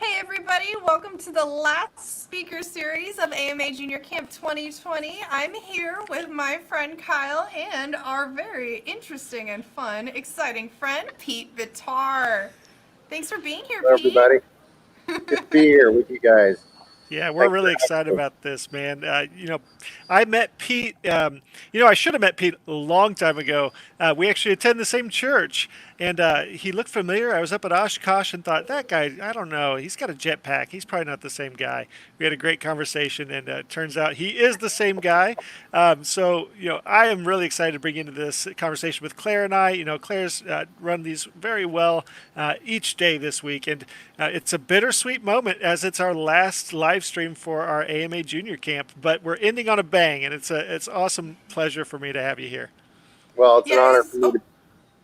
Hey everybody, welcome to the last speaker series of AMA Junior Camp 2020. I'm here with my friend Kyle and our very interesting and fun, exciting friend, Pete Bitar. Thanks for being here, Hello, Pete. everybody. Good to be here with you guys. Yeah, we're Thanks for really excited having me. about this, man. I met Pete. I should have met Pete a long time ago. We actually attend the same church, and he looked familiar. I was up at Oshkosh and thought, that guy, I don't know, he's got a jetpack. He's probably not the same guy. We had a great conversation, and it turns out he is the same guy. I am really excited to bring into this conversation with Claire and I. Claire's run these very well each day this week, and it's a bittersweet moment as it's our last live stream for our AMA Junior Camp, but we're ending on a bang, and it's awesome pleasure for me to have you here. Well, it's an honor Yes. for me Oh, to.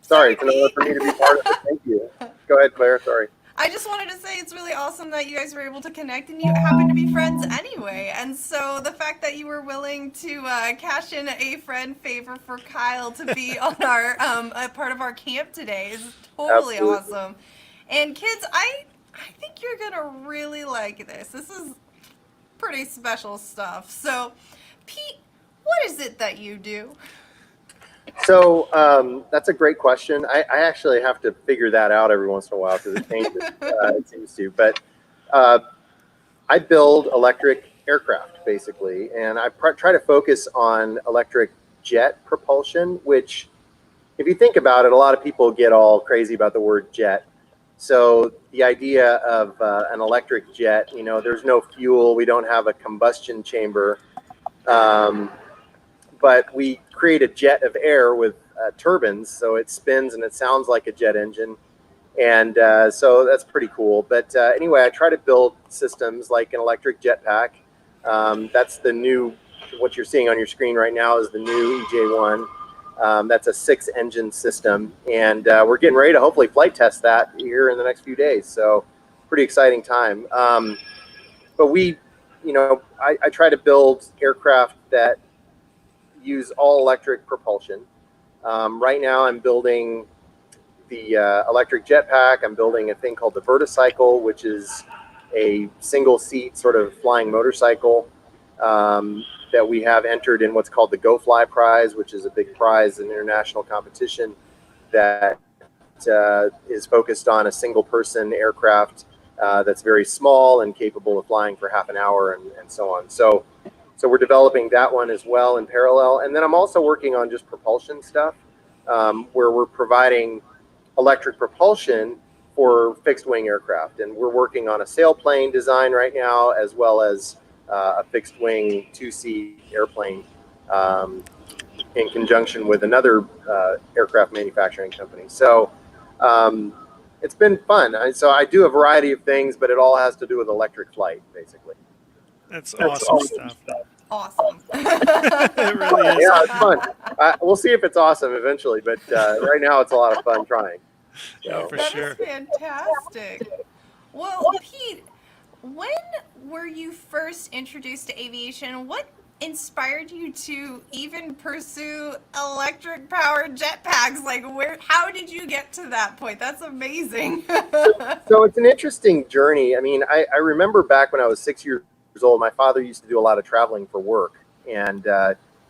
Sorry, sorry, it's an honor Pete. for me to be part of it. Thank you. Go ahead, Claire. Sorry. I just wanted to say it's really awesome that you guys were able to connect and you happen to be friends anyway. And so the fact that you were willing to cash in a friend favor for Kyle to be on our a part of our camp today is totally Absolutely. awesome. And kids, I think you're gonna really like this. This is pretty special stuff. So, Pete, what is it that you do? So that's a great question. I actually have to figure that out every once in a while because it changes. It seems to. But uh, I build electric aircraft basically, and I try to focus on electric jet propulsion. Which, if you think about it, a lot of people get all crazy about the word jet. So the idea of an electric jet, there's no fuel. We don't have a combustion chamber, um, but we create a jet of air with turbines, so it spins and it sounds like a jet engine. And so that's pretty cool. But anyway, I try to build systems like an electric jetpack. That's the new, what you're seeing on your screen right now is the new EJ1. That's a 6-engine system, and we're getting ready to hopefully flight test that here in the next few days. So, pretty exciting time. But I try to build aircraft that use all electric propulsion. Right now, I'm building the electric jetpack. I'm building a thing called the verticycle, which is a single seat sort of flying motorcycle. That we have entered in what's called the GoFly prize, which is a big prize, an international competition that is focused on a single person aircraft that's very small and capable of flying for half an hour and so on. So we're developing that one as well in parallel. And then I'm also working on just propulsion stuff where we're providing electric propulsion for fixed wing aircraft. And we're working on a sailplane design right now, as well as a fixed wing 2-seat airplane in conjunction with another aircraft manufacturing company. So it's been fun. So I do a variety of things, but it all has to do with electric flight, basically. That's That's awesome awesome stuff. stuff. Awesome. It really is. Yeah, it's fun. We'll see if it's awesome eventually, but right now it's a lot of fun trying. Yeah, So. for That sure. is fantastic. Well, Pete, when were you first introduced to aviation? What inspired you to even pursue electric powered jetpacks? Like how did you get to that point? That's amazing. So it's an interesting journey. I mean, I remember back when I was 6 years old, my father used to do a lot of traveling for work, and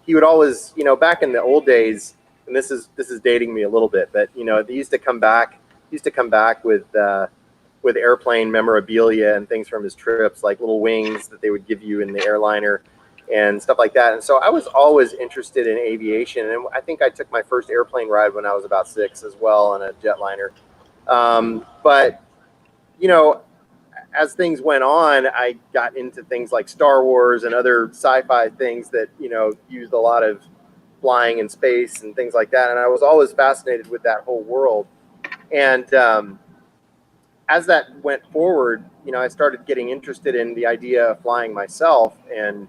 he would always, back in the old days, and this is dating me a little bit, but they used to come back. He used to come back with airplane memorabilia and things from his trips, like little wings that they would give you in the airliner and stuff like that. And so I was always interested in aviation, and I think I took my first airplane ride when I was about 6 as well on a jetliner. But as things went on, I got into things like Star Wars and other sci-fi things that used a lot of flying in space and things like that. And I was always fascinated with that whole world. And as that went forward, I started getting interested in the idea of flying myself, and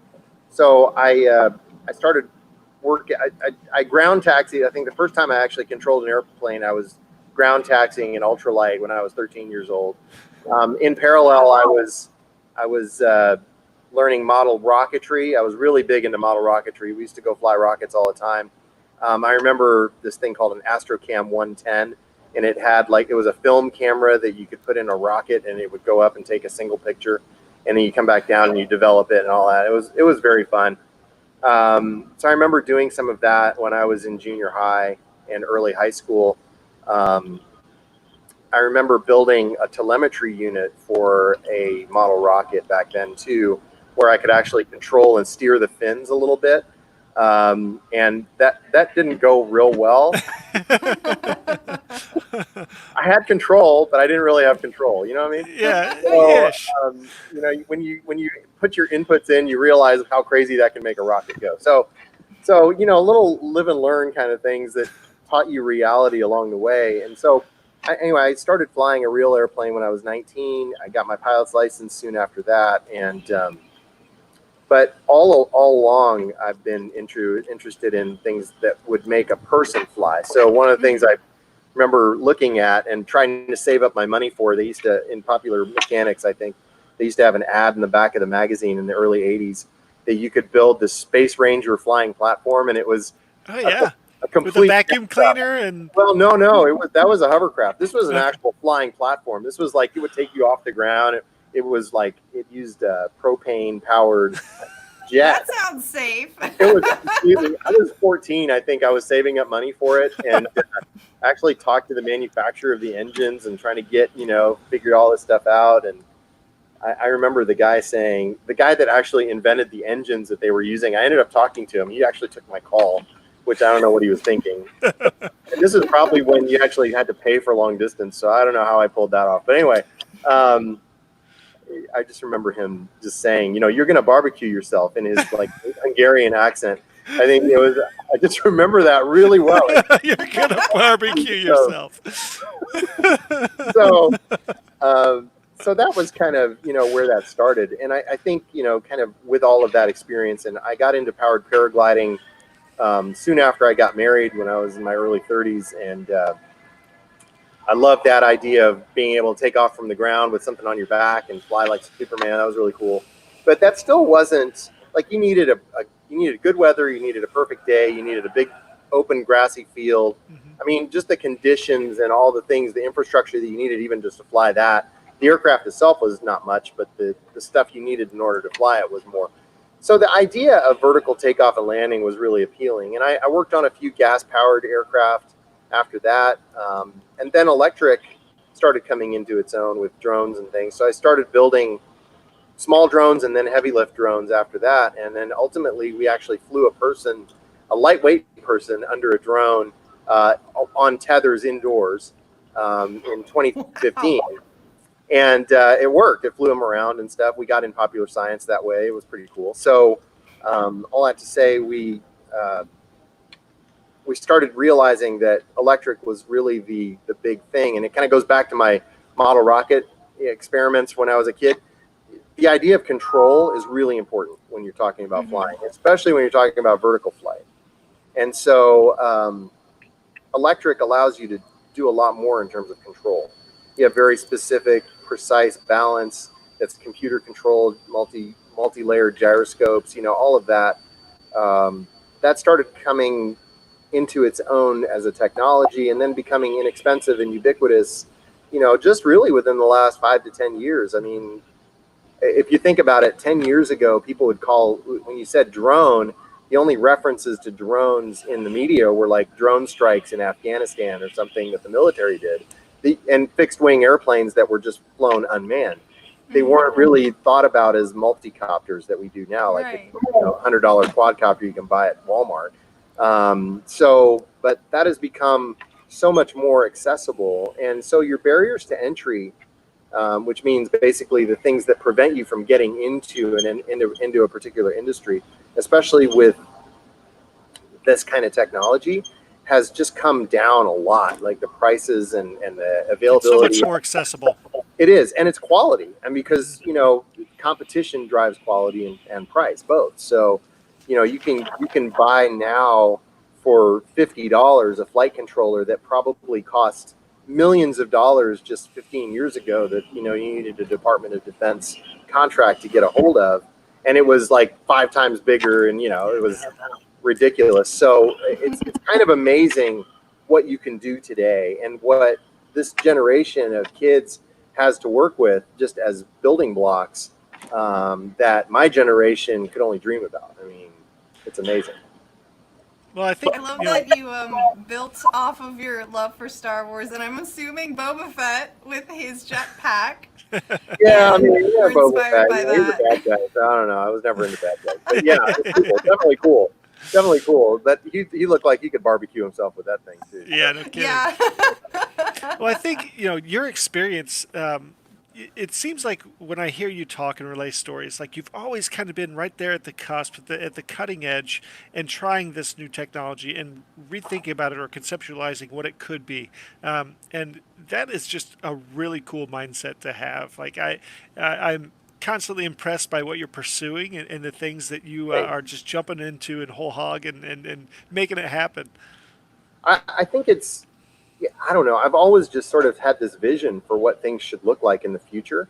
so I started work. I ground taxied. I think the first time I actually controlled an airplane, I was ground taxiing in ultralight when I was 13 years old. In parallel, I was learning model rocketry. I was really big into model rocketry. We used to go fly rockets all the time. I remember this thing called an Astrocam 110. and it had like, it was a film camera that you could put in a rocket and it would go up and take a single picture, and then you come back down and you develop it and all that. It was very fun. So I remember doing some of that when I was in junior high and early high school. I remember building a telemetry unit for a model rocket back then too, where I could actually control and steer the fins a little bit. And that didn't go real well. I had control, but I didn't really have control. You know what I mean? Yeah. So, Ish. you know, when you put your inputs in, you realize how crazy that can make a rocket go. So you know, little live and learn kind of things that taught you reality along the way. And so, anyway, I started flying a real airplane when I was 19. I got my pilot's license soon after that, and but all along, I've been interested in things that would make a person fly. So one of the things I remember looking at and trying to save up my money for, they used to, in Popular Mechanics, I think, they used to have an ad in the back of the magazine in the early 80s that you could build this Space Ranger flying platform, and it was Oh yeah. a complete With a vacuum cleaner and. Well, no, that was a hovercraft. This was an actual flying platform. This was like, it would take you off the ground. It was like, it used propane powered jet. That sounds safe. It was completely, I was 14. I think I was saving up money for it, and actually talked to the manufacturer of the engines and trying to get, you know, figured all this stuff out. And I remember the guy that actually invented the engines that they were using, I ended up talking to him. He actually took my call, which I don't know what he was thinking. And this is probably when you actually had to pay for long distance, so I don't know how I pulled that off. But anyway, I just remember him just saying, you know, you're going to barbecue yourself, in his like Hungarian accent. I think it was, I just remember that really well. You're going to barbecue yourself. So that was kind of, you know, where that started. And I think, you know, kind of with all of that experience, and I got into powered paragliding soon after I got married when I was in my early 30s. And I loved that idea of being able to take off from the ground with something on your back and fly like Superman. That was really cool. But that still wasn't, like, you needed good weather, you needed a perfect day, you needed a big open grassy field. I mean, just the conditions and all the things, the infrastructure that you needed even just to fly that. The aircraft itself was not much, but the stuff you needed in order to fly it was more. So the idea of vertical takeoff and landing was really appealing. And I worked on a few gas-powered aircraft after that. And then electric started coming into its own with drones and things. So I started building small drones and then heavy lift drones after that. And then ultimately we actually flew a lightweight person under a drone on tethers indoors in 2015. And it worked. It flew them around and stuff. We got in Popular Science that way. It was pretty cool. So all that to say, we started realizing that electric was really the big thing. And it kind of goes back to my model rocket experiments when I was a kid. The idea of control is really important when you're talking about flying, especially when you're talking about vertical flight. And so electric allows you to do a lot more in terms of control. You have very specific, precise balance that's computer controlled, multi-layered gyroscopes, you know, all of that. That started coming into its own as a technology and then becoming inexpensive and ubiquitous, you know, just really within the last 5 to 10 years. I mean, if you think about it, 10 years ago, people would call, when you said drone, the only references to drones in the media were like drone strikes in Afghanistan or something that the military did. And fixed wing airplanes that were just flown unmanned. They weren't really thought about as multi-copters that we do now, like Right. you know, $100 quadcopter you can buy at Walmart. But that has become so much more accessible. And so your barriers to entry, which means basically the things that prevent you from getting into a particular industry, especially with this kind of technology, has just come down a lot. Like the prices and the availability. It's so much more accessible. It is, and it's quality. And because, you know, competition drives quality and price both. So, you know, you can buy now for $50 a flight controller that probably cost millions of dollars just 15 years ago that, you know, you needed a Department of Defense contract to get a hold of. And it was like 5 times bigger, and, you know, it was ridiculous. So it's kind of amazing what you can do today and what this generation of kids has to work with just as building blocks that my generation could only dream about. I mean, it's amazing. Well, I think I love that you built off of your love for Star Wars, and I'm assuming Boba Fett with his jetpack. Yeah, I mean, yeah, We're Boba inspired Fett, by you know, he's a that. bad guy. So I don't know. I was never into bad guys. But yeah, it's cool. Definitely cool. Definitely cool. But he looked like he could barbecue himself with that thing too. Yeah, no kidding. Yeah. Well, I think your experience. It seems like when I hear you talk and relay stories, like you've always kind of been right there at the cusp, at the cutting edge, and trying this new technology and rethinking about it or conceptualizing what it could be. And that is just a really cool mindset to have. Like I'm constantly impressed by what you're pursuing and the things that you are just jumping into and whole hog and making it happen. I think it's, yeah, I don't know. I've always just sort of had this vision for what things should look like in the future.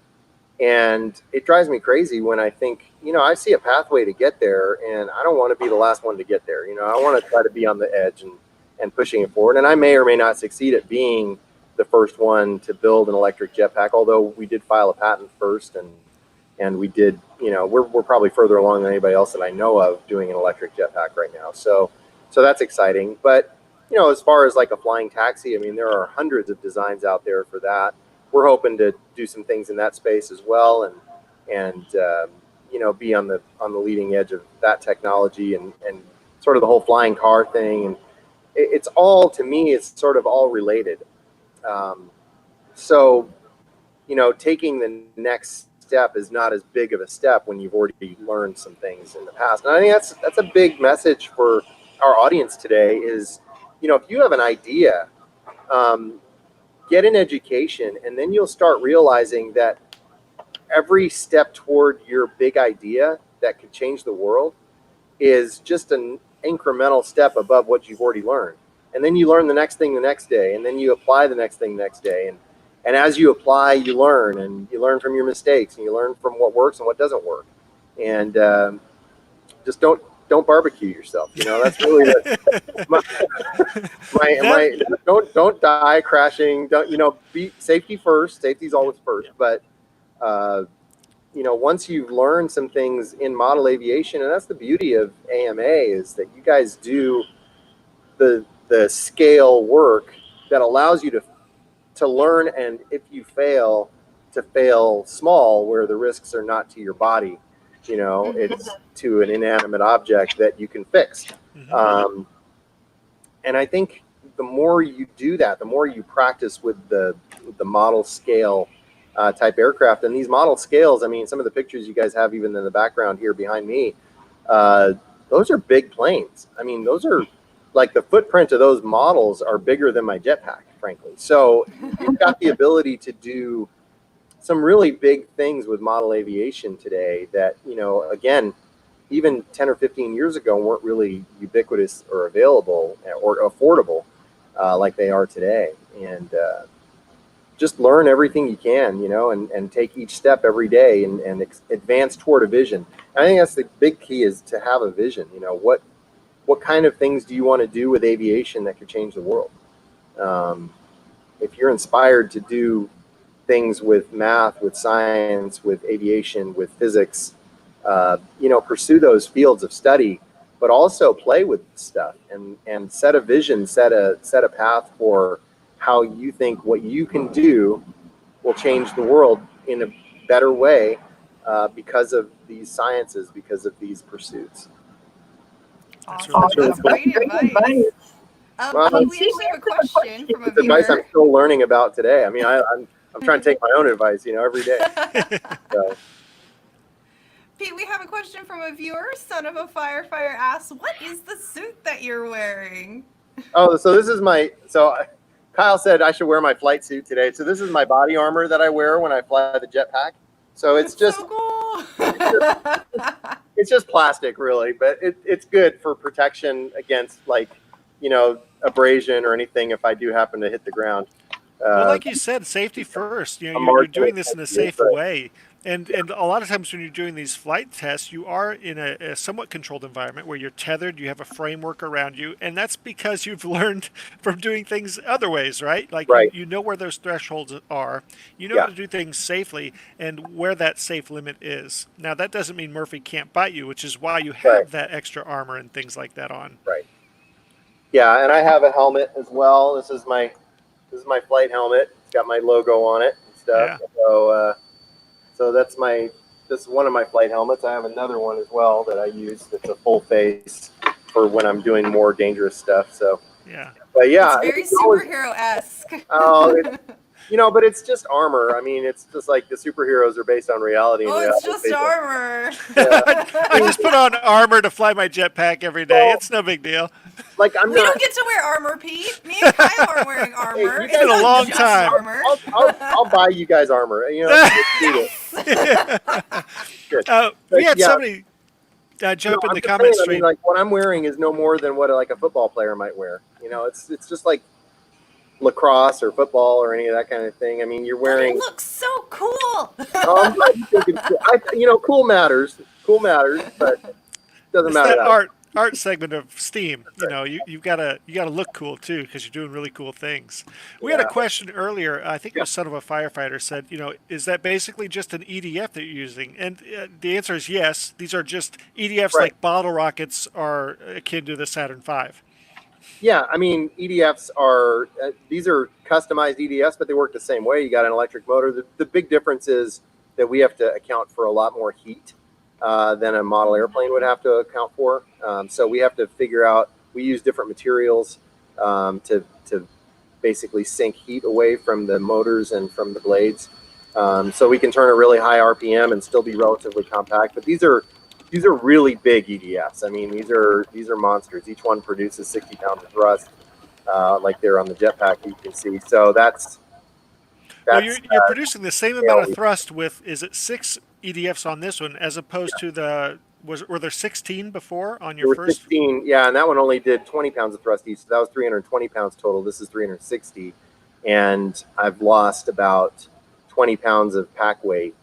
And it drives me crazy when I think, I see a pathway to get there and I don't want to be the last one to get there. I want to try to be on the edge and pushing it forward. And I may or may not succeed at being the first one to build an electric jetpack, although we did file a patent first and we did, we're probably further along than anybody else that I know of doing an electric jetpack right now. So that's exciting. But as far as like a flying taxi, I mean, there are hundreds of designs out there for that. We're hoping to do some things in that space as well, and be on the leading edge of that technology and sort of the whole flying car thing. And it's all, to me, it's sort of all related. So taking the next step is not as big of a step when you've already learned some things in the past. And I think that's a big message for our audience today is, if you have an idea, get an education, and then you'll start realizing that every step toward your big idea that could change the world is just an incremental step above what you've already learned. And then you learn the next thing the next day, and then you apply the next thing the next day. And as you apply, you learn, and you learn from your mistakes, and you learn from what works and what doesn't work. And just don't barbecue yourself. That's really don't die crashing. Don't, be safety first. Safety's always first. But once you've learned some things in model aviation, and that's the beauty of AMA is that you guys do the scale work that allows you to learn, and if you fail, to fail small, where the risks are not to your body. It's to an inanimate object that you can fix. And I think the more you do that, the more you practice with the model scale type aircraft. And these model scales, I mean, some of the pictures you guys have even in the background here behind me, those are big planes. I mean, those are like the footprint of those models are bigger than my jetpack, frankly. So you've got the ability to do some really big things with model aviation today that, again, even 10 or 15 years ago weren't really ubiquitous or available or affordable like they are today. And just learn everything you can, and take each step every day and advance toward a vision. And I think that's the big key, is to have a vision. What kind of things do you want to do with aviation that could change the world? If you're inspired to do things with math, with science, with aviation, with physics, pursue those fields of study, but also play with stuff and set a vision, set a path for how you think what you can do will change the world in a better way because of these sciences, because of these pursuits. Awesome. That's great advice. Well, we actually have a question from a it's advice I'm viewer. still learning about today. I mean, I'm trying to take my own advice, every day. So. Pete, we have a question from a viewer. Son of a Firefighter asks, "What is the suit that you're wearing?" Oh, so this is Kyle said I should wear my flight suit today. So this is my body armor that I wear when I fly the jetpack. So it's just so cool. it's just plastic, really, but it's good for protection against abrasion or anything if I do happen to hit the ground. Well, like you said, safety first. You know, a you're marginal doing this in a safety, safe right. way, and a lot of times when you're doing these flight tests, you are in a somewhat controlled environment where you're tethered. You have a framework around you, and that's because you've learned from doing things other ways, right? Like Right. you know where those thresholds are. You know how Yeah. to do things safely, and where that safe limit is. Now, that doesn't mean Murphy can't bite you, which is why you Right. have that extra armor and things like that on. Right. Yeah, and I have a helmet as well. This is my flight helmet. It's got my logo on it and stuff. Yeah. So this is one of my flight helmets. I have another one as well that I use. That's a full face for when I'm doing more dangerous stuff. So, Yeah. but yeah, It's very it's always, superhero-esque. it's, but it's just armor. I mean, it's just like the superheroes are based on reality, and Oh, it's reality is just based on, armor. yeah. I just put on armor to fly my jetpack every day. Well, It's no big deal. like I'm We not. don't get to wear armor, Pete. Me and Kyle are wearing armor. you It's guys- been a not long just time. armor. I'll buy you guys armor. You know, good. We But had yeah, somebody no, jump in I'm the just saying. comment I mean, stream. like what I'm wearing is no more than what like a football player might wear. You know, it's just like lacrosse or football or any of that kind of thing. I mean, you're But it wearing. looks so cool. I'm glad you think it's cool. Cool matters. Cool matters, but it doesn't It's matter that that much. art segment of Steam. You Right. know, you gotta look cool too because you're doing really cool things. We had a Yeah. question earlier. I think it Yeah. was son of a firefighter said, is that basically just an EDF that you're using? And the answer is yes. These are just EDFs Right. like bottle rockets are akin to the Saturn V. Yeah. I mean, EDFs are these are customized EDFs, but they work the same way. You got an electric motor. The big difference is that we have to account for a lot more heat than a model airplane would have to account for. So we have to figure out. We use different materials to basically sink heat away from the motors and from the blades. So we can turn a really high RPM and still be relatively compact. But these are really big EDFs. I mean, these are monsters. Each one produces 60 pounds of thrust, like they're on the Jetpack. You can see. So Well, that's you're producing the same amount scale of we- thrust with, is it 6 EDFs on this one as opposed to were there 16 before on there your were first? 16. Yeah, and that one only did 20 pounds of thrust each. So that was 320 pounds total. This is 360, and I've lost about 20 pounds of pack weight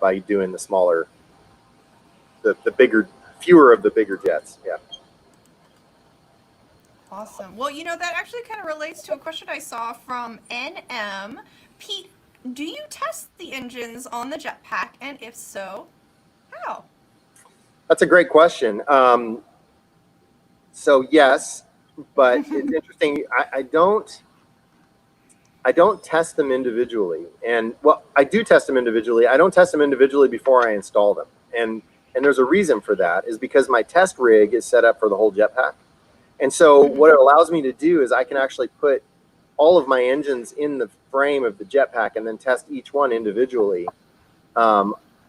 by doing the smaller, the bigger, fewer of the bigger jets. Yeah. Awesome. Well, that actually kind of relates to a question I saw from NM. Pete, do you test the engines on the Jetpack? And if so, how? That's a great question. So yes, but it's interesting. I don't test them individually, and well, I do test them individually. I don't test them individually before I install them, and there's a reason for that. Is because my test rig is set up for the whole Jetpack, and so what it allows me to do is I can actually put all of my engines in the frame of the Jetpack and then test each one individually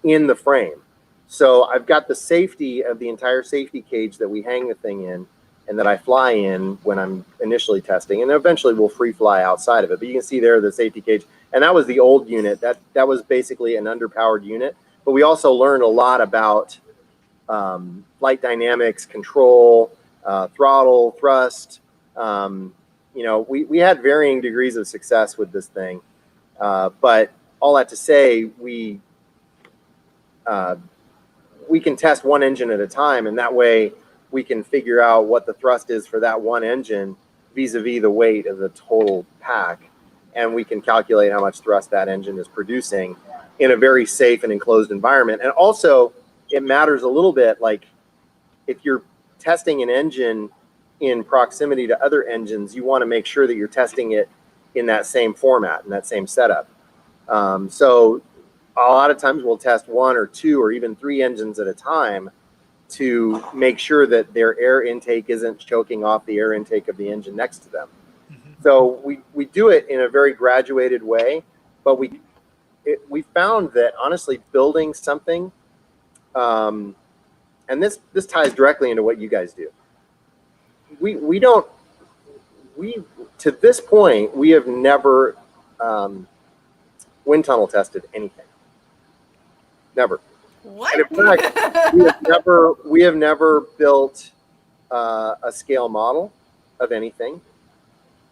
in the frame. So I've got the safety of the entire safety cage that we hang the thing in and that I fly in when I'm initially testing. And eventually we'll free fly outside of it. But you can see there the safety cage. And that was the old unit. That was basically an underpowered unit. But we also learned a lot about flight dynamics, control, throttle, thrust. We had varying degrees of success with this thing. But all that to say, we can test one engine at a time, and that way we can figure out what the thrust is for that one engine vis-a-vis the weight of the total pack, and we can calculate how much thrust that engine is producing in a very safe and enclosed environment. And also, it matters a little bit, like if you're testing an engine in proximity to other engines, you want to make sure that you're testing it in that same format, in that same setup. So a lot of times we'll test one or two or even three engines at a time to make sure that their air intake isn't choking off the air intake of the engine next to them. So we do it in a very graduated way, but we found that honestly building something, and this ties directly into what you guys do. We to this point we have never wind tunnel tested anything. Never. What? And in fact, we have never built a scale model of anything,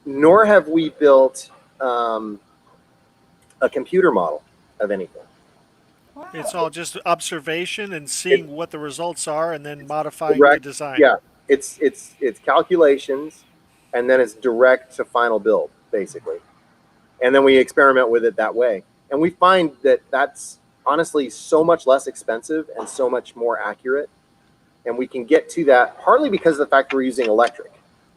nor have we built a computer model of anything. Wow. It's all just observation and seeing what the results are, and then modifying Direct, the design. yeah, it's calculations, and then it's direct to final build, basically. And then we experiment with it that way. And we find that that's honestly so much less expensive and so much more accurate. And we can get to that partly because of the fact we're using electric.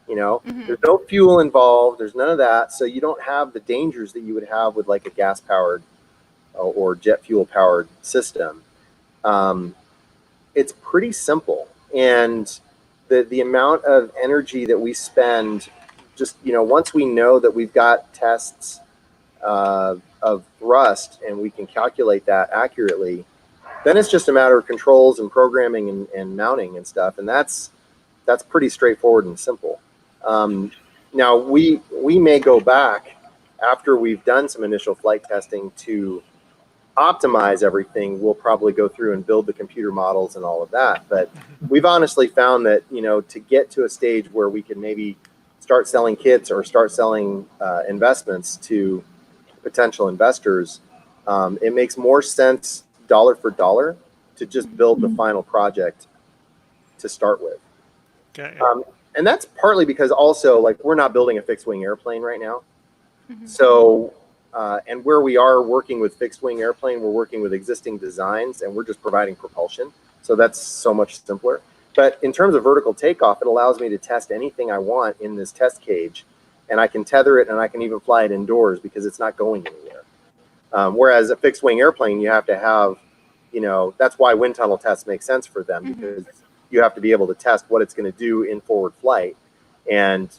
There's no fuel involved. There's none of that. So you don't have the dangers that you would have with like a gas powered or jet fuel powered system. It's pretty simple. And the amount of energy that we spend just, once we know that we've got tests of thrust and we can calculate that accurately, then it's just a matter of controls and programming and mounting and stuff. And that's pretty straightforward and simple. Now we may go back after we've done some initial flight testing to optimize everything. We'll probably go through and build the computer models and all of that. But we've honestly found that, to get to a stage where we can maybe start selling kits or start selling investments to potential investors, it makes more sense dollar for dollar to just build the final project to start with. Okay. And that's partly because also, like, we're not building a fixed wing airplane right now. So, and where we are working with fixed wing airplane, we're working with existing designs and we're just providing propulsion. So that's so much simpler. But in terms of vertical takeoff, it allows me to test anything I want in this test cage, and I can tether it and I can even fly it indoors because it's not going anywhere. Whereas a fixed wing airplane, you have to have, that's why wind tunnel tests make sense for them, because you have to be able to test what it's going to do in forward flight. And,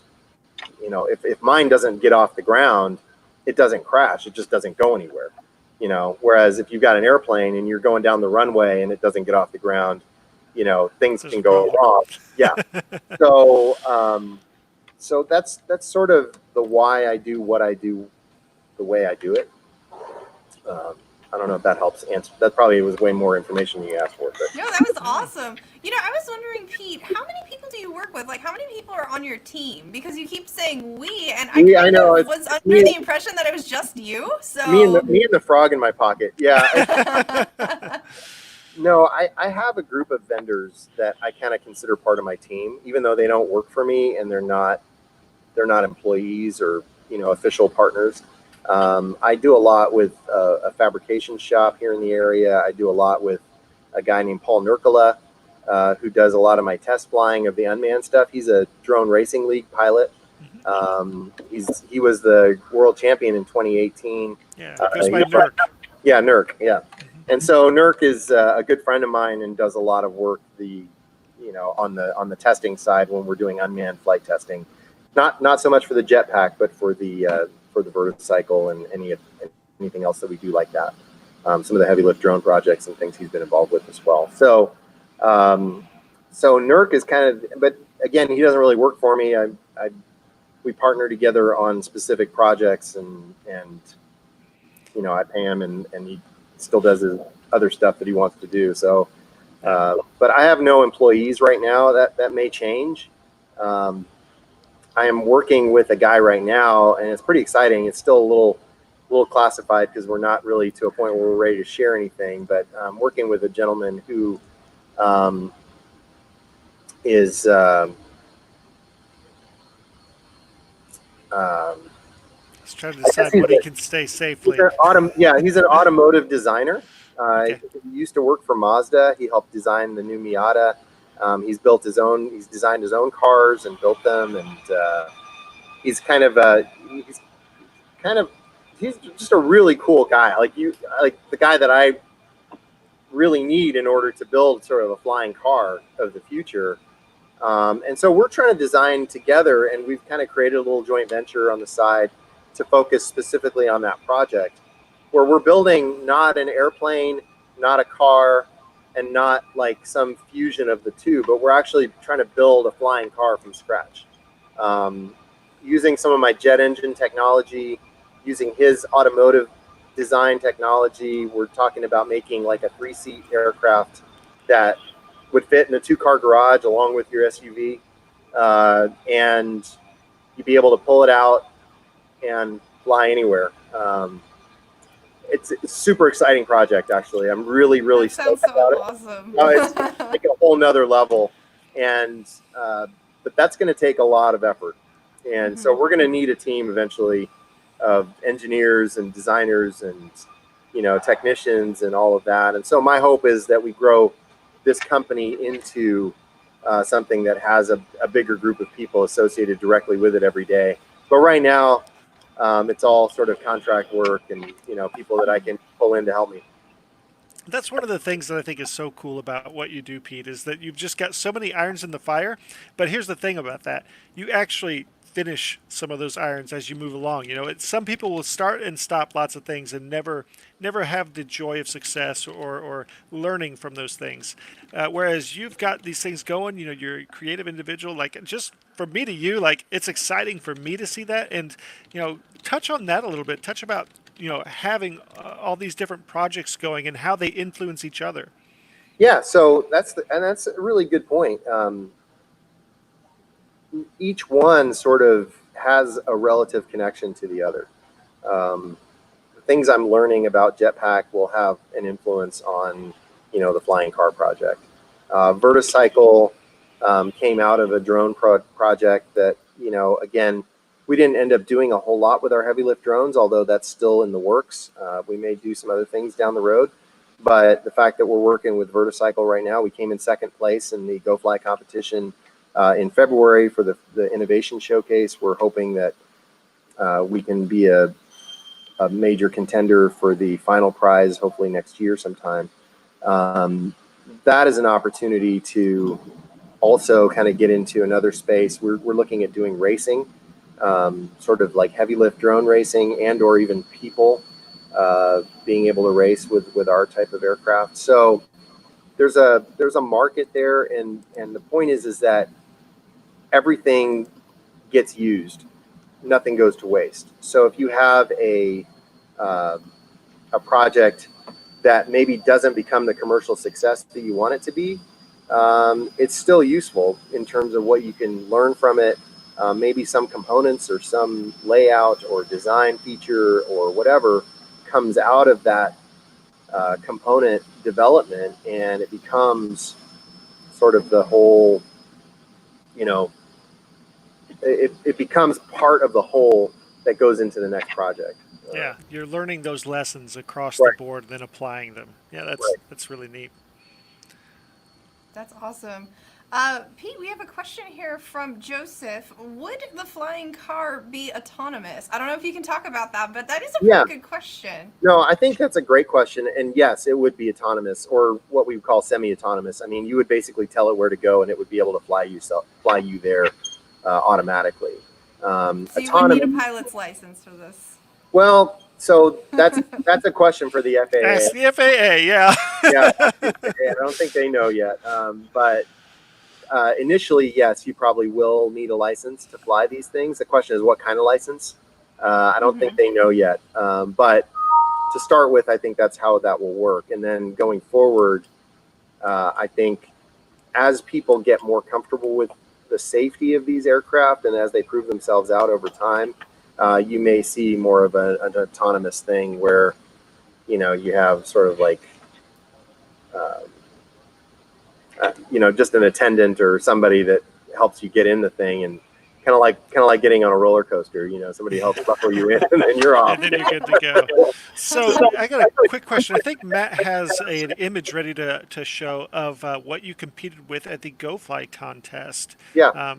if mine doesn't get off the ground, it doesn't crash. It just doesn't go anywhere, whereas if you've got an airplane and you're going down the runway and it doesn't get off the ground, things can go wrong. Yeah. So that's sort of the why I do what I do the way I do it. I don't know if that helps answer. That probably was way more information than you asked for. But. No, that was awesome. I was wondering, Pete, how many people do you work with? Like, how many people are on your team? Because you keep saying we, and I kind of was under the impression that it was just you. So me and the frog in my pocket. Yeah. No, I have a group of vendors that I kind of consider part of my team, even though they don't work for me and they're not employees or official partners. I do a lot with a fabrication shop here in the area. I do a lot with a guy named Paul Nurkala, who does a lot of my test flying of the unmanned stuff. He's a drone racing league pilot. He was the world champion in 2018. Yeah, goes by Nurk. Yeah, Nurk. Yeah. And so Nurk is a good friend of mine and does a lot of work on the testing side when we're doing unmanned flight testing. Not so much for the Jetpack, but for the verticycle and anything else that we do like that. Some of the heavy lift drone projects and things he's been involved with as well. So Nurk is kind of, but again, he doesn't really work for me. We partner together on specific projects and I pay him and he still does his other stuff that he wants to do. So, but I have no employees right now. That may change. I am working with a guy right now, and it's pretty exciting. It's still a little classified because we're not really to a point where we're ready to share anything. But I'm working with a gentleman who is Let's try to decide what he can stay safely. He's an automotive designer. Okay. He used to work for Mazda. He helped design the new Miata. He's designed his own cars and built them, and he's just a really cool guy. Like the guy that I really need in order to build sort of a flying car of the future. And so we're trying to design together, and we've kind of created a little joint venture on the side to focus specifically on that project, where we're building not an airplane, not a car, and not like some fusion of the two, but we're actually trying to build a flying car from scratch. Using some of my jet engine technology, using his automotive design technology, we're talking about making like a 3-seat aircraft that would fit in a 2-car garage along with your SUV. And you'd be able to pull it out and fly anywhere. It's a super exciting project, actually. I'm really, really That sounds stoked so about it. awesome. It's like a whole nother level, and but that's going to take a lot of effort, and so we're going to need a team eventually of engineers and designers and technicians and all of that. And so my hope is that we grow this company into something that has a bigger group of people associated directly with it every day. But right now, it's all sort of contract work and people that I can pull in to help me. That's one of the things that I think is so cool about what you do, Pete, is that you've just got so many irons in the fire. But here's the thing about that: you actually finish some of those irons as you move along. Some people will start and stop lots of things and never have the joy of success or learning from those things. Whereas you've got these things going. You're a creative individual. Like, just from me to you, like, it's exciting for me to see that. And touch on that a little bit. Touch about having all these different projects going and how they influence each other. Yeah, so that's a really good point. Each one sort of has a relative connection to the other. The things I'm learning about Jetpack will have an influence on, the flying car project. Verticycle came out of a drone project that, again, we didn't end up doing a whole lot with our heavy lift drones, although that's still in the works. We may do some other things down the road. But the fact that we're working with Verticycle right now, we came in second place in the GoFly competition in February for the Innovation Showcase. We're hoping that we can be a major contender for the final prize, hopefully next year sometime. That is an opportunity to also kind of get into another space. We're looking at doing racing, sort of like heavy lift drone racing, and or even people being able to race with our type of aircraft. So there's a market there, and the point is that everything gets used. Nothing goes to waste. So if you have a project that maybe doesn't become the commercial success that you want it to be, it's still useful in terms of what you can learn from it. Maybe some components or some layout or design feature or whatever comes out of that component development, and it becomes sort of the whole, it becomes part of the whole that goes into the next project. Yeah, you're learning those lessons across Right. the board, then applying them. Yeah, Right. that's really neat. That's awesome. Pete, we have a question here from Joseph. Would the flying car be autonomous? I don't know if you can talk about that, but that is a Yeah. pretty good question. No, I think that's a great question. And yes, it would be autonomous, or what we call semi-autonomous. I mean, you would basically tell it where to go, and it would be able to fly you there automatically. So you would need a pilot's license for this. Well, so that's a question for the FAA. Ask the FAA, yeah. Yeah, I don't think they know yet. But initially, yes, you probably will need a license to fly these things. The question is, what kind of license? I don't think they know yet. But to start with, I think that's how that will work. And then going forward, I think as people get more comfortable with the safety of these aircraft and as they prove themselves out over time, you may see more of an autonomous thing where, you have sort of like, just an attendant or somebody that helps you get in the thing, and kind of like getting on a roller coaster. Somebody helps buckle you in, and then you're off. And then you're good to go. So I got a quick question. I think Matt has an image ready to show of what you competed with at the GoFly contest. Yeah.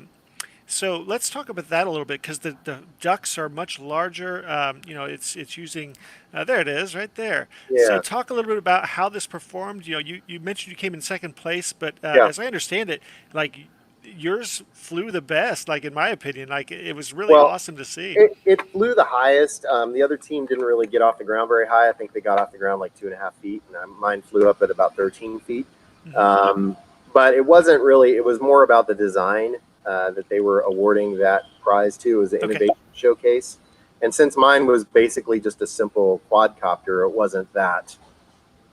So let's talk about that a little bit, because the ducks are much larger. It's using there it is right there. Yeah. So talk a little bit about how this performed. You mentioned you came in second place, but Yeah. as I understand it, like, yours flew the best. Like, in my opinion, like, it was really Well, awesome to see. It flew the highest. The other team didn't really get off the ground very high. I think they got off the ground like 2.5 feet, and mine flew up at about 13 feet. But it wasn't really. It was more about the design that they were awarding that prize to. It was the Innovation Showcase. And since mine was basically just a simple quadcopter, it wasn't that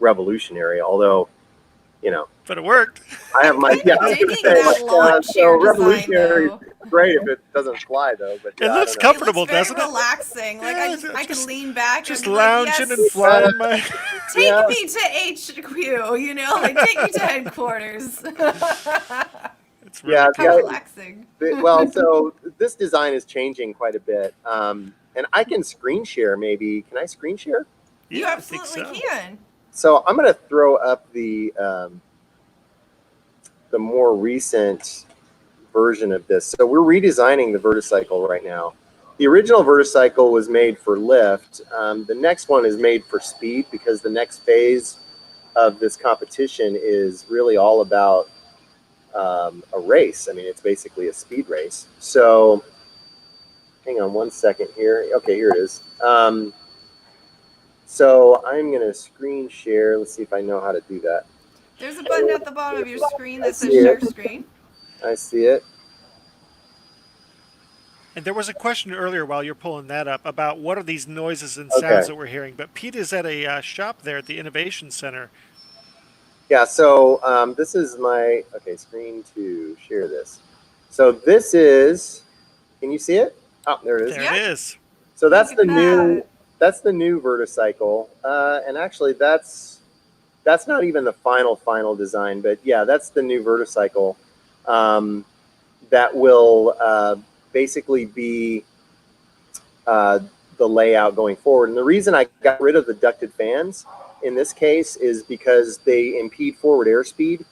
revolutionary. Although you know, But it worked. I have my, I'm yeah, kind I of was gonna digging say, that lawn so chair design, revolutionary is though. great if it doesn't fly though, but It yeah, I looks don't know. It looks comfortable, very doesn't it? relaxing. Like Yeah, I can just lean back and just be like, lounging and yes, flying my. take Yeah, me to HQ, like take me to headquarters. It's yeah, really How cool. relaxing. well, so this design is changing quite a bit. And I can screen share maybe. Can I screen share? You Yeah, I think absolutely so. can. So I'm going to throw up the more recent version of this. So we're redesigning the verticycle right now. The original verticycle was made for lift. The next one is made for speed because the next phase of this competition is really all about a race. I mean, it's basically a speed race. So hang on one second here. Okay, here it is. So I'm going to screen share. Let's see if I know how to do that. There's a button at the bottom of your screen I that says see share it. screen. I see it. And there was a question earlier while you're pulling that up about what are these noises and Okay. sounds that we're hearing. But Pete is at a shop there at the Innovation Center. Yeah, so this is my, okay, screen to share this. So this is, can you see it? Oh, there it is. There Yeah. it is. So that's Look at that's the new verticycle. And actually that's not even the final design, but yeah, that's the new verticycle that will basically be the layout going forward. And the reason I got rid of the ducted fans in this case is because they impede forward airspeed.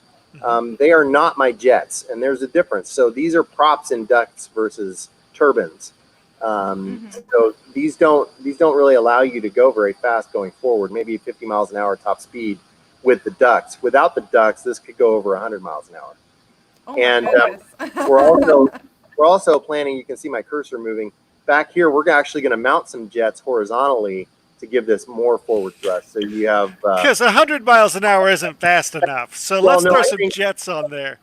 They are not my jets, and there's a difference. So these are props in ducts versus turbines. So these don't really allow you to go very fast going forward. Maybe 50 miles an hour top speed with the ducts. Without the ducts, this could go over 100 miles an hour. Oh my And goodness. we're also planning. You can see my cursor moving back here. We're actually going to mount some jets horizontally to give this more forward thrust. So you have Because 100 miles an hour isn't fast enough. So well, let's no, throw I some think jets on there.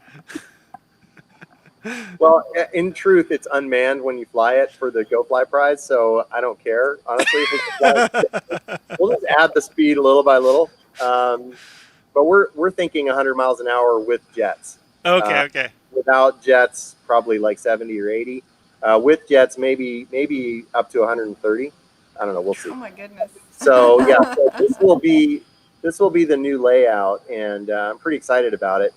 well, in truth, it's unmanned when you fly it for the GoFly prize. So I don't care honestly. If we can fly, we'll just add the speed little by little. But we're thinking 100 miles an hour with jets. Okay. Without jets, probably like 70 or 80. With jets, maybe up to 130. I don't know. We'll see. Oh my goodness. So yeah, so this will be the new layout, and I'm pretty excited about it.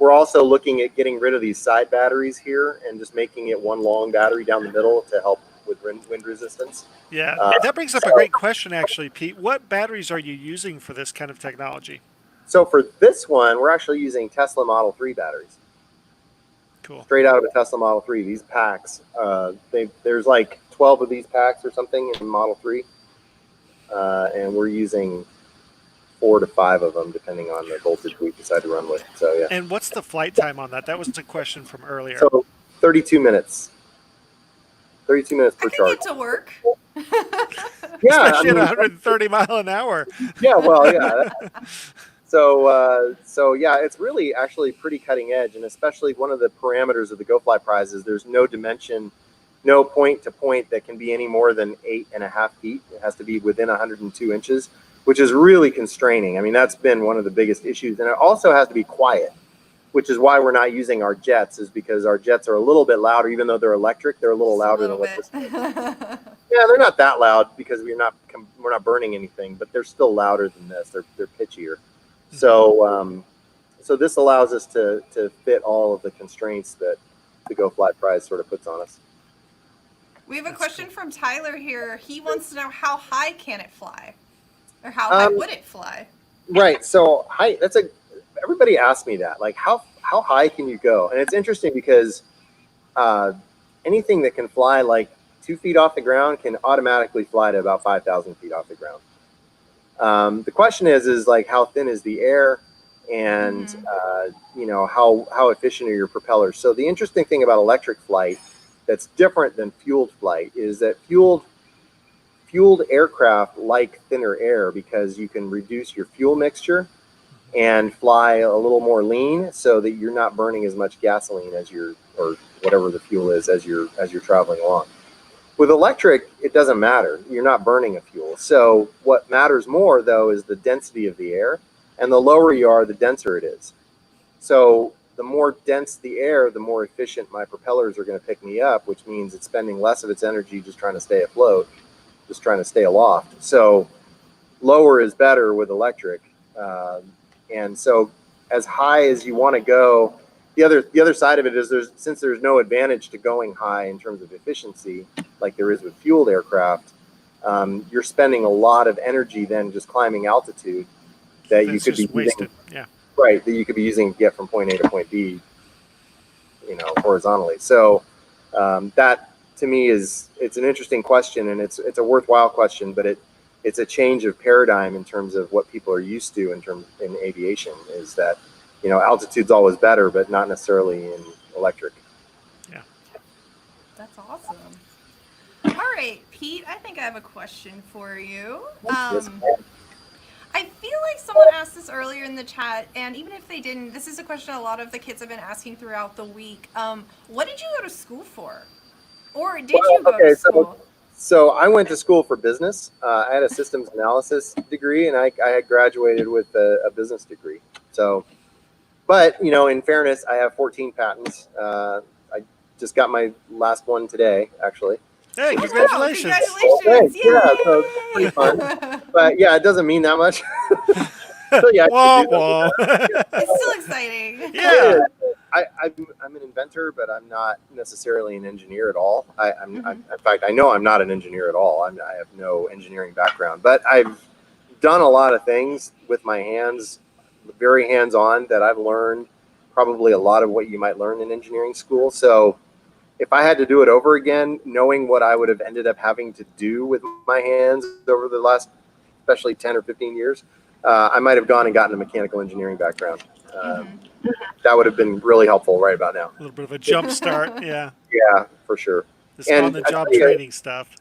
We're also looking at getting rid of these side batteries here and just making it one long battery down the middle to help with wind resistance. Yeah, that brings up a So- great question, actually, Pete. What batteries are you using for this kind of technology? So for this one, we're actually using Tesla Model 3 batteries. Cool. Straight out of a Tesla Model 3. These packs, there's like 12 of these packs or something in Model 3, and we're using 4 to 5 of them depending on the voltage we decide to run with. So yeah. And what's the flight time on that? That was a question from earlier. So 32 minutes. 32 minutes I per could charge. get to work. Yeah, Especially at 130 mile an hour. yeah, well, yeah. So yeah, it's really actually pretty cutting edge, and especially one of the parameters of the GoFly prize is there's no dimension, no point to point that can be any more than 8.5 feet. It has to be within 102 inches, which is really constraining. I mean, that's been one of the biggest issues, and it also has to be quiet, which is why we're not using our jets, is because our jets are a little bit louder, even though they're electric. They're a little louder than what this. Yeah, they're not that loud because we're not burning anything, but they're still louder than this. They're pitchier. So so this allows us to fit all of the constraints that the GoFly prize sort of puts on us. We have a question from Tyler here. He wants to know, how high can it fly? Or how high would it fly? Right. So height. Everybody asks me that. Like, how high can you go? And it's interesting because anything that can fly like 2 feet off the ground can automatically fly to about 5,000 feet off the ground. The question is like, how thin is the air, and how efficient are your propellers? So the interesting thing about electric flight that's different than fueled flight is that fueled aircraft like thinner air because you can reduce your fuel mixture and fly a little more lean, so that you're not burning as much gasoline or whatever the fuel is as you're traveling along. With electric, it doesn't matter. You're not burning a fuel. So what matters more, though, is the density of the air. And the lower you are, the denser it is. So the more dense the air, the more efficient my propellers are going to pick me up, which means it's spending less of its energy just trying to stay afloat, just trying to stay aloft. So lower is better with electric. And so as high as you want to go, the other side of it is since there's no advantage to going high in terms of efficiency, like there is with fueled aircraft, you're spending a lot of energy then just climbing altitude that you could be wasted. Using, right, that you could be using to get from point A to point B, horizontally. So that to me it's an interesting question, and it's a worthwhile question, but it's a change of paradigm in terms of what people are used to in aviation, is that altitude's always better, but not necessarily in electric. Yeah, that's awesome. All right, Pete, I think I have a question for you. I feel like someone asked this earlier in the chat, and even if they didn't, this is a question a lot of the kids have been asking throughout the week. What did you go to school for? Or did you go to school? So I went to school for business. I had a systems analysis degree, and I had graduated with a business degree. So, but, in fairness, I have 14 patents. I just got my last one today, actually. Hey, congratulations. Wow, congratulations. Yay! Yeah, so it's pretty fun. But yeah, it doesn't mean that much. So yeah, whoa. It's still exciting. Yeah. I'm an inventor, but I'm not necessarily an engineer at all. In fact, I know I'm not an engineer at all. I have no engineering background, but I've done a lot of things with my hands, very hands-on, that I've learned probably a lot of what you might learn in engineering school. So if I had to do it over again, knowing what I would have ended up having to do with my hands over the last, especially 10 or 15 years, I might have gone and gotten a mechanical engineering background. That would have been really helpful right about now. A little bit of a jump start, yeah. Yeah, for sure. This on-the-job training stuff.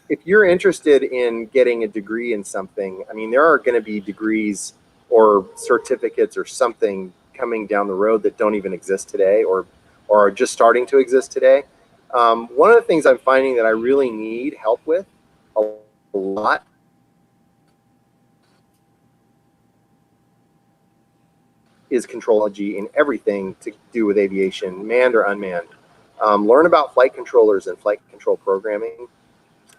If you're interested in getting a degree in something, I mean, there are going to be degrees or certificates or something coming down the road that don't even exist today, or are just starting to exist today. One of the things I'm finding that I really need help with a lot is contrology in everything to do with aviation, manned or unmanned. Learn about flight controllers and flight control programming.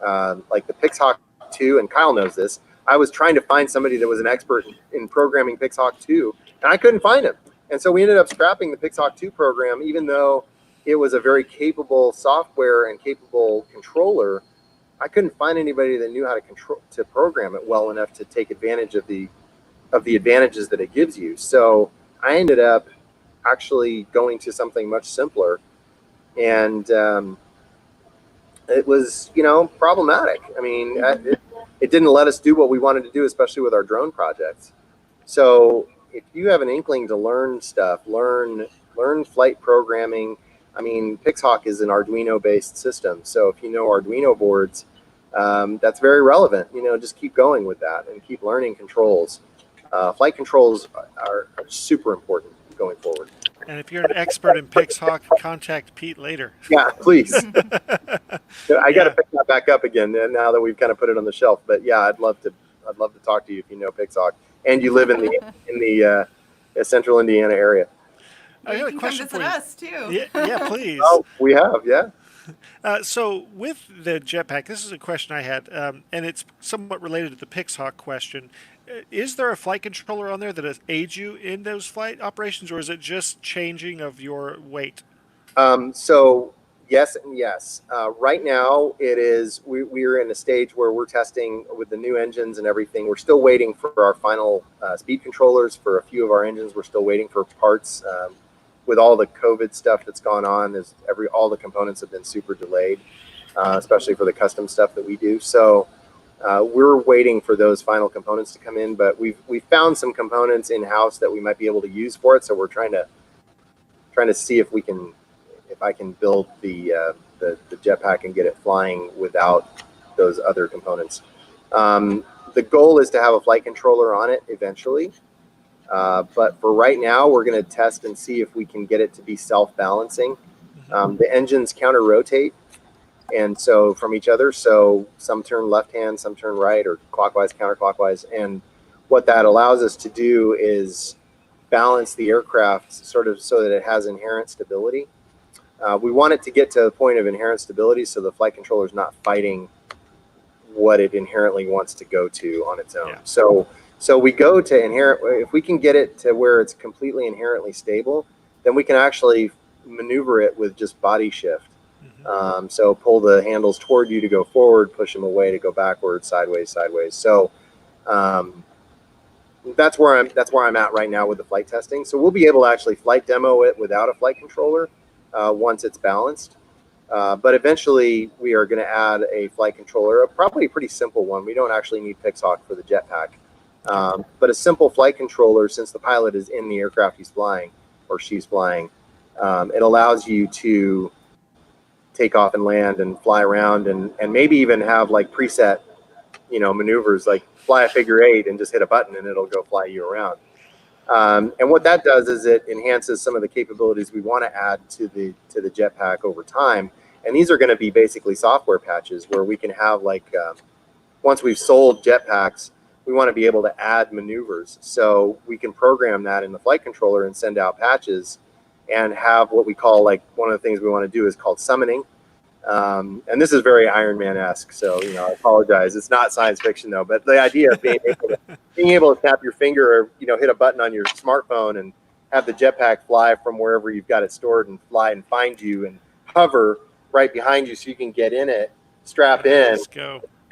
Like the Pixhawk 2, and Kyle knows this, I was trying to find somebody that was an expert in programming Pixhawk 2, and I couldn't find him. And so we ended up scrapping the Pixhawk 2 program, even though it was a very capable software and capable controller. I couldn't find anybody that knew how to program it well enough to take advantage of the advantages that it gives you. So I ended up actually going to something much simpler, and it was, problematic. I mean, it didn't let us do what we wanted to do, especially with our drone projects. So if you have an inkling to learn stuff, learn flight programming. I mean, Pixhawk is an Arduino-based system, so if you know Arduino boards, that's very relevant. Just keep going with that and keep learning controls. Flight controls are super important going forward. And if you're an expert in Pixhawk, contact Pete later. Yeah, please. I got to pick that back up again now that we've kind of put it on the shelf. But yeah, I'd love to talk to you if you know Pixhawk and you live in the central Indiana area. I got a question for you. Us too. Yeah, please. Oh, we have, yeah. So with the Jetpack, this is a question I had, and it's somewhat related to the Pixhawk question. Is there a flight controller on there that aids you in those flight operations, or is it just changing of your weight? So yes and yes. Right now, it is. We're in a stage where we're testing with the new engines and everything. We're still waiting for our final speed controllers for a few of our engines. We're still waiting for parts. With all the COVID stuff that's gone on, all the components have been super delayed, especially for the custom stuff that we do. So we're waiting for those final components to come in, but we've found some components in house that we might be able to use for it. So we're trying to see if I can build the Jetpack and get it flying without those other components. The goal is to have a flight controller on it eventually. But for right now, we're going to test and see if we can get it to be self-balancing. The engines counter-rotate, and from each other. So some turn left hand, some turn right, or clockwise, counterclockwise. And what that allows us to do is balance the aircraft sort of so that it has inherent stability. We want it to get to a point of inherent stability so the flight controller is not fighting what it inherently wants to go to on its own. Yeah. So we go to inherent. If we can get it to where it's completely inherently stable, then we can actually maneuver it with just body shift. So pull the handles toward you to go forward, push them away to go backwards, sideways. So that's where I'm at right now with the flight testing. So we'll be able to actually flight demo it without a flight controller once it's balanced. But eventually we are going to add a flight controller, probably a pretty simple one. We don't actually need Pixhawk for the Jetpack. But a simple flight controller, since the pilot is in the aircraft he's flying or she's flying, it allows you to take off and land and fly around and maybe even have like preset, maneuvers, like fly a figure 8 and just hit a button and it'll go fly you around. And what that does is it enhances some of the capabilities we want to add to the Jetpack over time. And these are going to be basically software patches where we can have once we've sold Jetpacks, we want to be able to add maneuvers. So we can program that in the flight controller and send out patches and have what we call, one of the things we want to do is called summoning. And this is very Iron Man-esque, so I apologize. It's not science fiction though, but the idea of being able to tap your finger or hit a button on your smartphone and have the Jetpack fly from wherever you've got it stored and fly and find you and hover right behind you so you can get in it, strap in,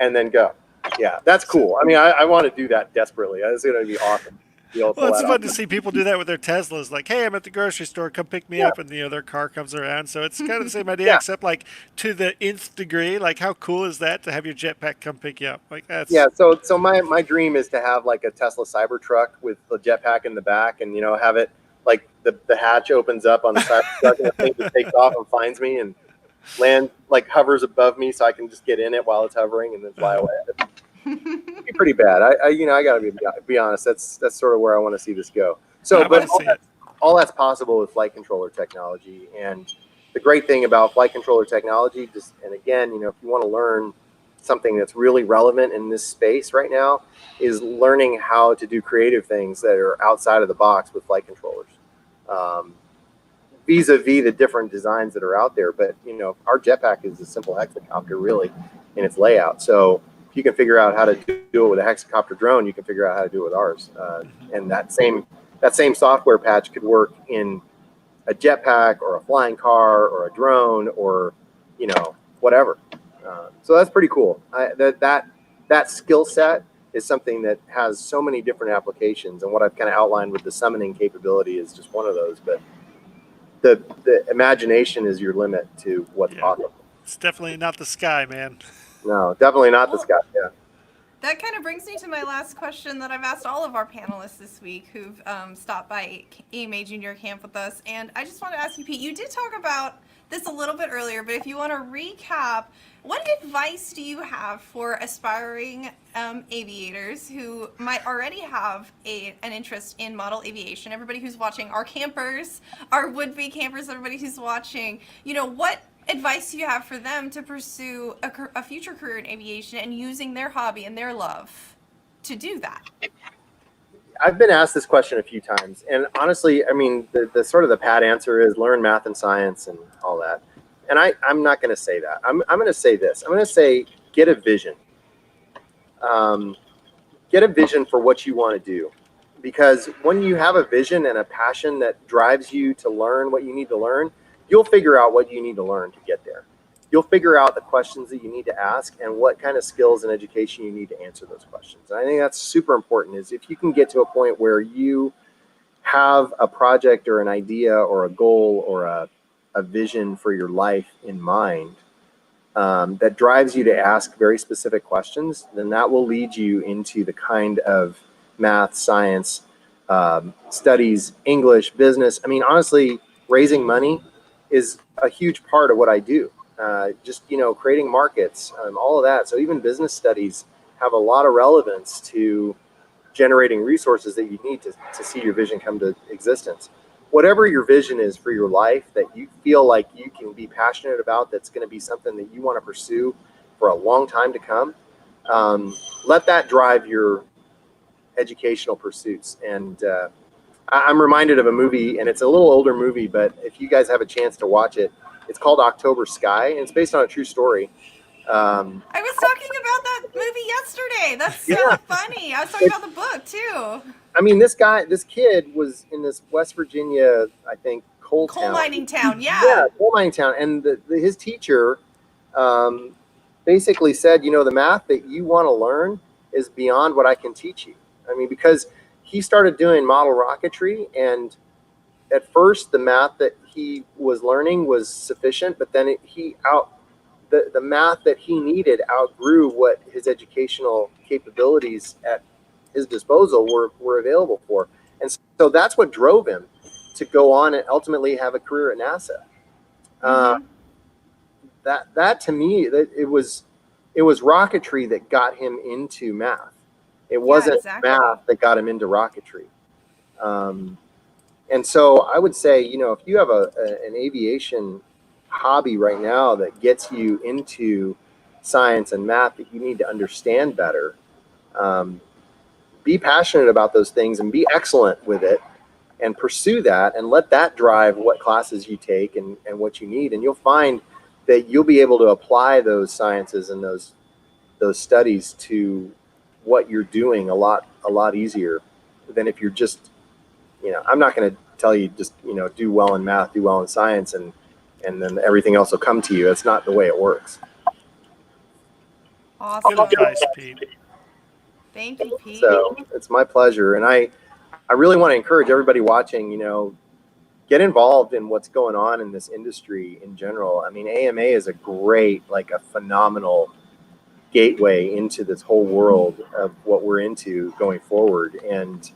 and then go. Yeah, that's cool. I mean, I want to do that desperately. It's going to be awesome. Well, it's fun to see people do that with their Teslas. Like, hey, I'm at the grocery store, come pick me up, and their car comes around. So it's kind of the same idea, except to the nth degree. Like, how cool is that to have your Jetpack come pick you up? Like that's So my dream is to have a Tesla Cybertruck with the Jetpack in the back, and have it the hatch opens up on the Cybertruck and the thing just takes off and finds me and land hovers above me, so I can just get in it while it's hovering and then fly away. It'd be pretty bad. I gotta be honest. That's sort of where I want to see this go. So, but all that's possible with flight controller technology. And the great thing about flight controller technology, and again, if you want to learn something that's really relevant in this space right now, is learning how to do creative things that are outside of the box with flight controllers. Vis-a-vis the different designs that are out there, but our Jetpack is a simple hexacopter, really, in its layout. So if you can figure out how to do it with a hexacopter drone, you can figure out how to do it with ours. And that same software patch could work in a Jetpack or a flying car or a drone or whatever. So that's pretty cool. That skill set is something that has so many different applications, and what I've kind of outlined with the summoning capability is just one of those. But the imagination is your limit to what's possible. It's definitely not the sky, man. No, definitely not the sky. Yeah. That kind of brings me to my last question that I've asked all of our panelists this week who've stopped by AMA Junior Camp with us. And I just want to ask you, Pete, you did talk about this a little bit earlier, but if you want to recap, what advice do you have for aspiring aviators who might already have an interest in model aviation? Everybody who's watching, our campers, our would-be campers, everybody who's watching, what advice do you have for them to pursue a future career in aviation and using their hobby and their love to do that? I've been asked this question a few times, and honestly, I mean, the sort of the pat answer is learn math and science and all that. And I'm not going to say that. I'm going to say this. I'm going to say get a vision. Get a vision for what you want to do, because when you have a vision and a passion that drives you to learn what you need to learn, you'll figure out what you need to learn to get there. You'll figure out the questions that you need to ask and what kind of skills and education you need to answer those questions. And I think that's super important, is if you can get to a point where you have a project or an idea or a goal or a vision for your life in mind that drives you to ask very specific questions, then that will lead you into the kind of math, science, studies, English, business. I mean, honestly, raising money is a huge part of what I do. Just, creating markets, all of that. So even business studies have a lot of relevance to generating resources that you need to see your vision come to existence. Whatever your vision is for your life that you feel like you can be passionate about, that's going to be something that you want to pursue for a long time to come, let that drive your educational pursuits. And I'm reminded of a movie, and it's a little older movie, but if you guys have a chance to watch it, it's called October Sky, and it's based on a true story. I was talking about that movie yesterday. That's so Yeah. funny. I was talking about the book too. I mean, this kid was in this West Virginia, I think, coal town. Mining town, Yeah, coal mining town. And his teacher basically said, the math that you want to learn is beyond what I can teach you. I mean, because he started doing model rocketry, and at first the math that he was learning was sufficient, but then the math that he needed outgrew what his educational capabilities at his disposal were available for. And so that's what drove him to go on and ultimately have a career at NASA. That to me, it was rocketry that got him into math. It wasn't exactly. math that got him into rocketry. And so I would say, if you have an aviation hobby right now that gets you into science and math that you need to understand better, be passionate about those things and be excellent with it, and pursue that, and let that drive what classes you take and what you need. And you'll find that you'll be able to apply those sciences and those studies to what you're doing a lot easier than if you're just, I'm not going to tell you just, do well in math, do well in science, and then everything else will come to you. That's not the way it works. Awesome. Good advice, Pete. Thank you, Pete. So it's my pleasure. And I really want to encourage everybody watching, get involved in what's going on in this industry in general. I mean, AMA is a great, a phenomenal gateway into this whole world of what we're into going forward. And,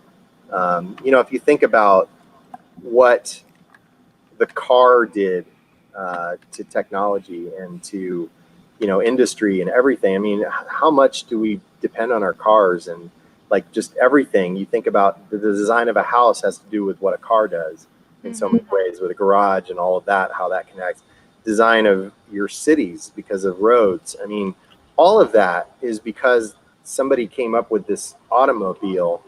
if you think about what the car did to technology and to, industry and everything, I mean, how much do we depend on our cars? And just everything. You think about the design of a house has to do with what a car does in so many ways, with a garage and all of that, how that connects. Design of your cities because of roads. I mean, all of that is because somebody came up with this automobile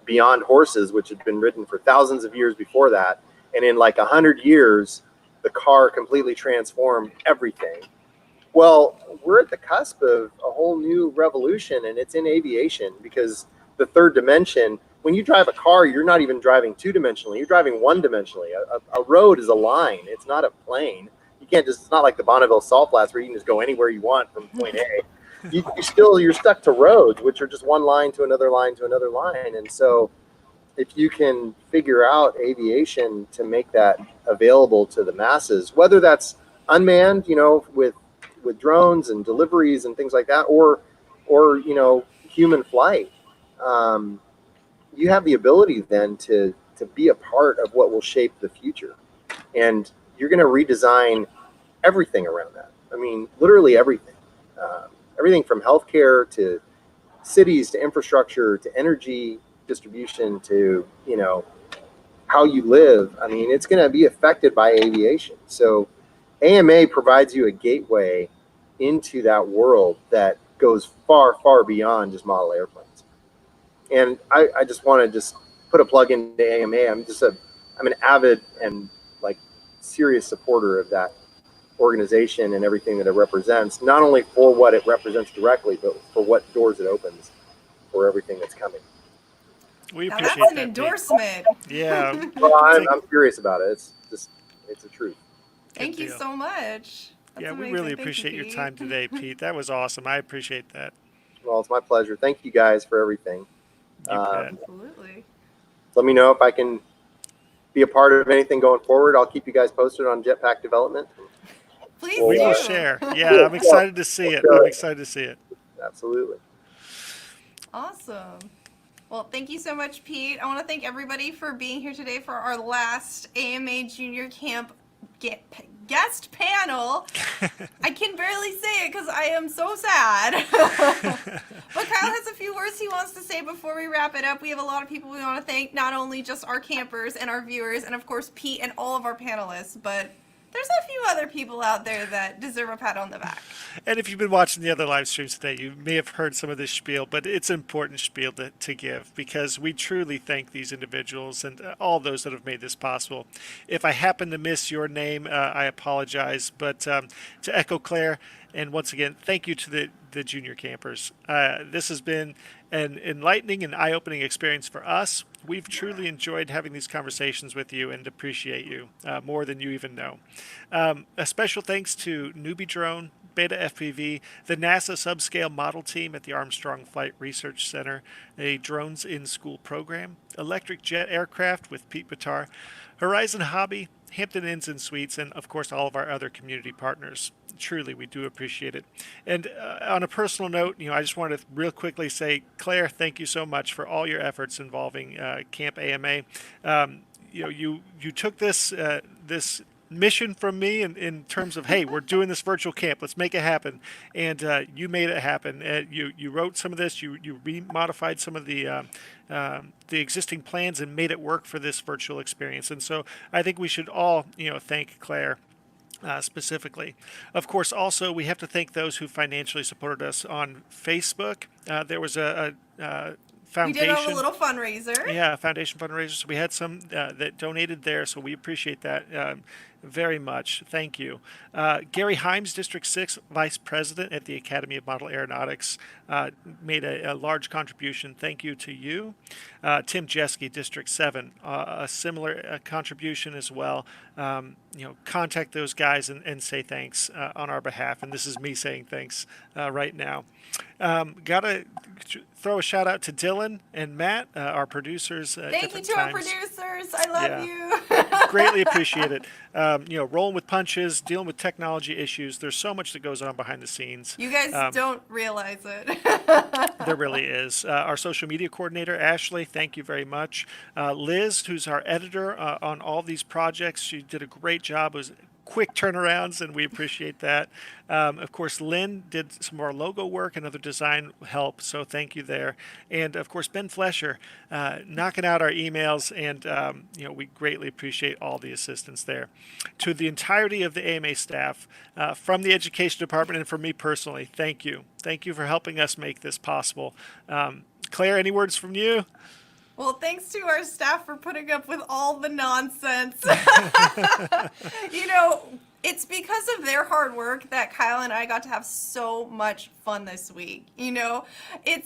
beyond horses, which had been ridden for thousands of years before that. And in 100 years, the car completely transformed everything. Well, we're at the cusp of a whole new revolution, and it's in aviation, because the third dimension, when you drive a car, you're not even driving two-dimensionally, you're driving one-dimensionally. A road is a line, it's not a plane. You can't just, it's not like the Bonneville Salt Flats where you can just go anywhere you want from point A. You're stuck to roads, which are just one line to another line to another line. And so if you can figure out aviation to make that available to the masses, whether that's unmanned, with drones and deliveries and things like that, or human flight, you have the ability then to be a part of what will shape the future. And you're going to redesign everything around that. I mean, literally everything. Everything from healthcare to cities to infrastructure to energy distribution to, how you live. I mean, it's going to be affected by aviation. So AMA provides you a gateway into that world that goes far, far beyond just model airplanes. And I just want to put a plug into AMA. I'm an avid and serious supporter of that organization and everything that it represents, not only for what it represents directly, but for what doors it opens for everything that's coming. We Now appreciate that's an that, endorsement. Pete. Yeah. Well, I'm serious about it. It's the truth. Thank you deal. so much. That's Yeah, we amazing. really Thank you, appreciate your Pete. time today, Pete. That was awesome. I appreciate that. Well, it's my pleasure. Thank you guys for everything. You bet. Absolutely. Let me know if I can be a part of anything going forward. I'll keep you guys posted on Jetpack development. Please We do. will share. Yeah, I'm excited to see it. I'm excited to see it. Absolutely. Awesome. Well, thank you so much, Pete. I want to thank everybody for being here today for our last AMA Junior Camp guest panel. I can barely say it because I am so sad. But Kyle has a few words he wants to say before we wrap it up. We have a lot of people we want to thank, not only just our campers and our viewers, and of course Pete and all of our panelists, but there's a few other people out there that deserve a pat on the back. And if you've been watching the other live streams today, you may have heard some of this spiel, but it's an important spiel to give because we truly thank these individuals and all those that have made this possible. If I happen to miss your name, I apologize. But to echo Claire, and once again, thank you to the junior campers. This has been an enlightening and eye-opening experience for us. We've truly enjoyed having these conversations with you and appreciate you more than you even know. A special thanks to Newbie Drone, Beta FPV, the NASA Subscale Model Team at the Armstrong Flight Research Center, a Drones in School program, Electric Jet Aircraft with Pete Bitar, Horizon Hobby, Hampton Inns and Suites, and of course all of our other community partners. Truly, we do appreciate it. And on a personal note, I just wanted to real quickly say, Claire, thank you so much for all your efforts involving Camp AMA. You took this mission from me in terms of, hey, we're doing this virtual camp, let's make it happen, and you made it happen. You wrote some of this, you remodified some of the existing plans and made it work for this virtual experience. And so I think we should all thank Claire specifically. Of course, also we have to thank those who financially supported us on Facebook. There was a foundation. We did a little fundraiser. Yeah, foundation fundraiser. So we had some that donated there, so we appreciate that very much. Thank you. Gary Himes, District 6 Vice President at the Academy of Model Aeronautics, made a large contribution. Thank you to you. Tim Jeske, District 7, a similar contribution as well. Contact those guys and say thanks on our behalf. And this is me saying thanks right now. Gotta throw a shout out to Dylan and Matt, our producers. Thank you to our producers. I love you. Greatly appreciate it. Rolling with punches, dealing with technology issues. There's so much that goes on behind the scenes. You guys don't realize it. There really is. Our social media coordinator, Ashley, thank you very much. Liz, who's our editor on all these projects, she did a great job. It was quick turnarounds, and we appreciate that. Of course, Lynn did some more logo work and other design help, so thank you there. And of course, Ben Flesher, knocking out our emails, and we greatly appreciate all the assistance there. To the entirety of the AMA staff, from the education department and from me personally, thank you. Thank you for helping us make this possible. Claire, any words from you? Well, thanks to our staff for putting up with all the nonsense. It's because of their hard work that Kyle and I got to have so much fun this week. It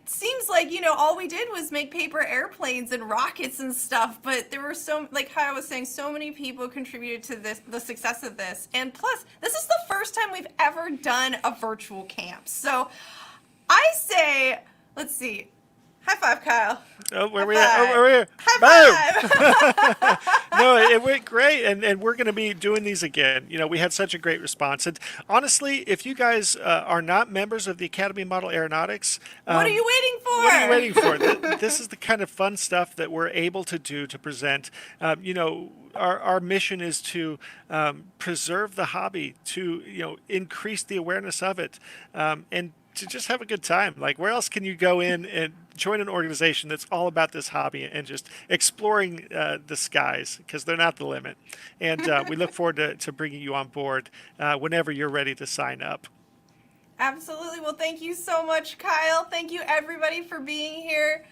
seems like, all we did was make paper airplanes and rockets and stuff, but there were like Kyle was saying, so many people contributed to the success of this. And plus, this is the first time we've ever done a virtual camp. So I say, let's see. High five, Kyle. Oh, where we at? Oh, we're here. High five. No, it went great, and we're going to be doing these again. We had such a great response. And honestly, if you guys are not members of the Academy of Model Aeronautics, what are you waiting for? What are you waiting for? This is the kind of fun stuff that we're able to do to present. Our mission is to preserve the hobby, to increase the awareness of it, and to just have a good time. Like, where else can you go in and join an organization that's all about this hobby and just exploring the skies, because they're not the limit. And we look forward to bringing you on board whenever you're ready to sign up. Absolutely. Well, thank you so much, Kyle. Thank you, everybody, for being here.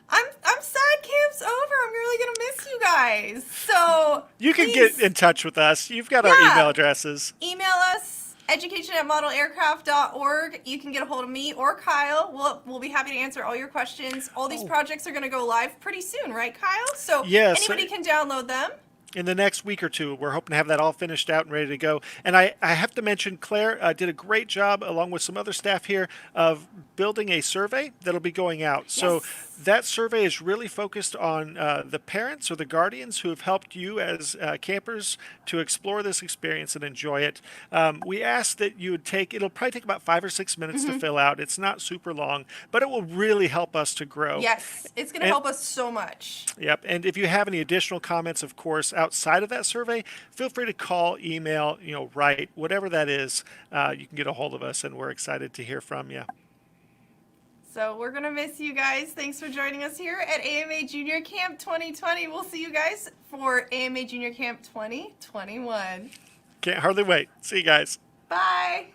I'm sad camp's over. I'm really going to miss you guys. So you can get in touch with us. You've got our email addresses. Email us. education@modelaircraft.org. You can get a hold of me or Kyle. We'll be happy to answer all your questions. All these projects are going to go live pretty soon, right, Kyle? So anybody can download them. In the next week or two, we're hoping to have that all finished out and ready to go. And I have to mention, Claire did a great job, along with some other staff here, of building a survey that'll be going out. Yes. So that survey is really focused on the parents or the guardians who have helped you as campers to explore this experience and enjoy it. We asked that you would it'll probably take about 5 or 6 minutes to fill out. It's not super long, but it will really help us to grow. Yes, it's going to help us so much. Yep. And if you have any additional comments, of course, outside of that survey, feel free to call, email, write, whatever that is. You can get a hold of us, and we're excited to hear from you. So we're going to miss you guys. Thanks for joining us here at AMA Junior Camp 2020. We'll see you guys for AMA Junior Camp 2021. Can't hardly wait. See you guys. Bye.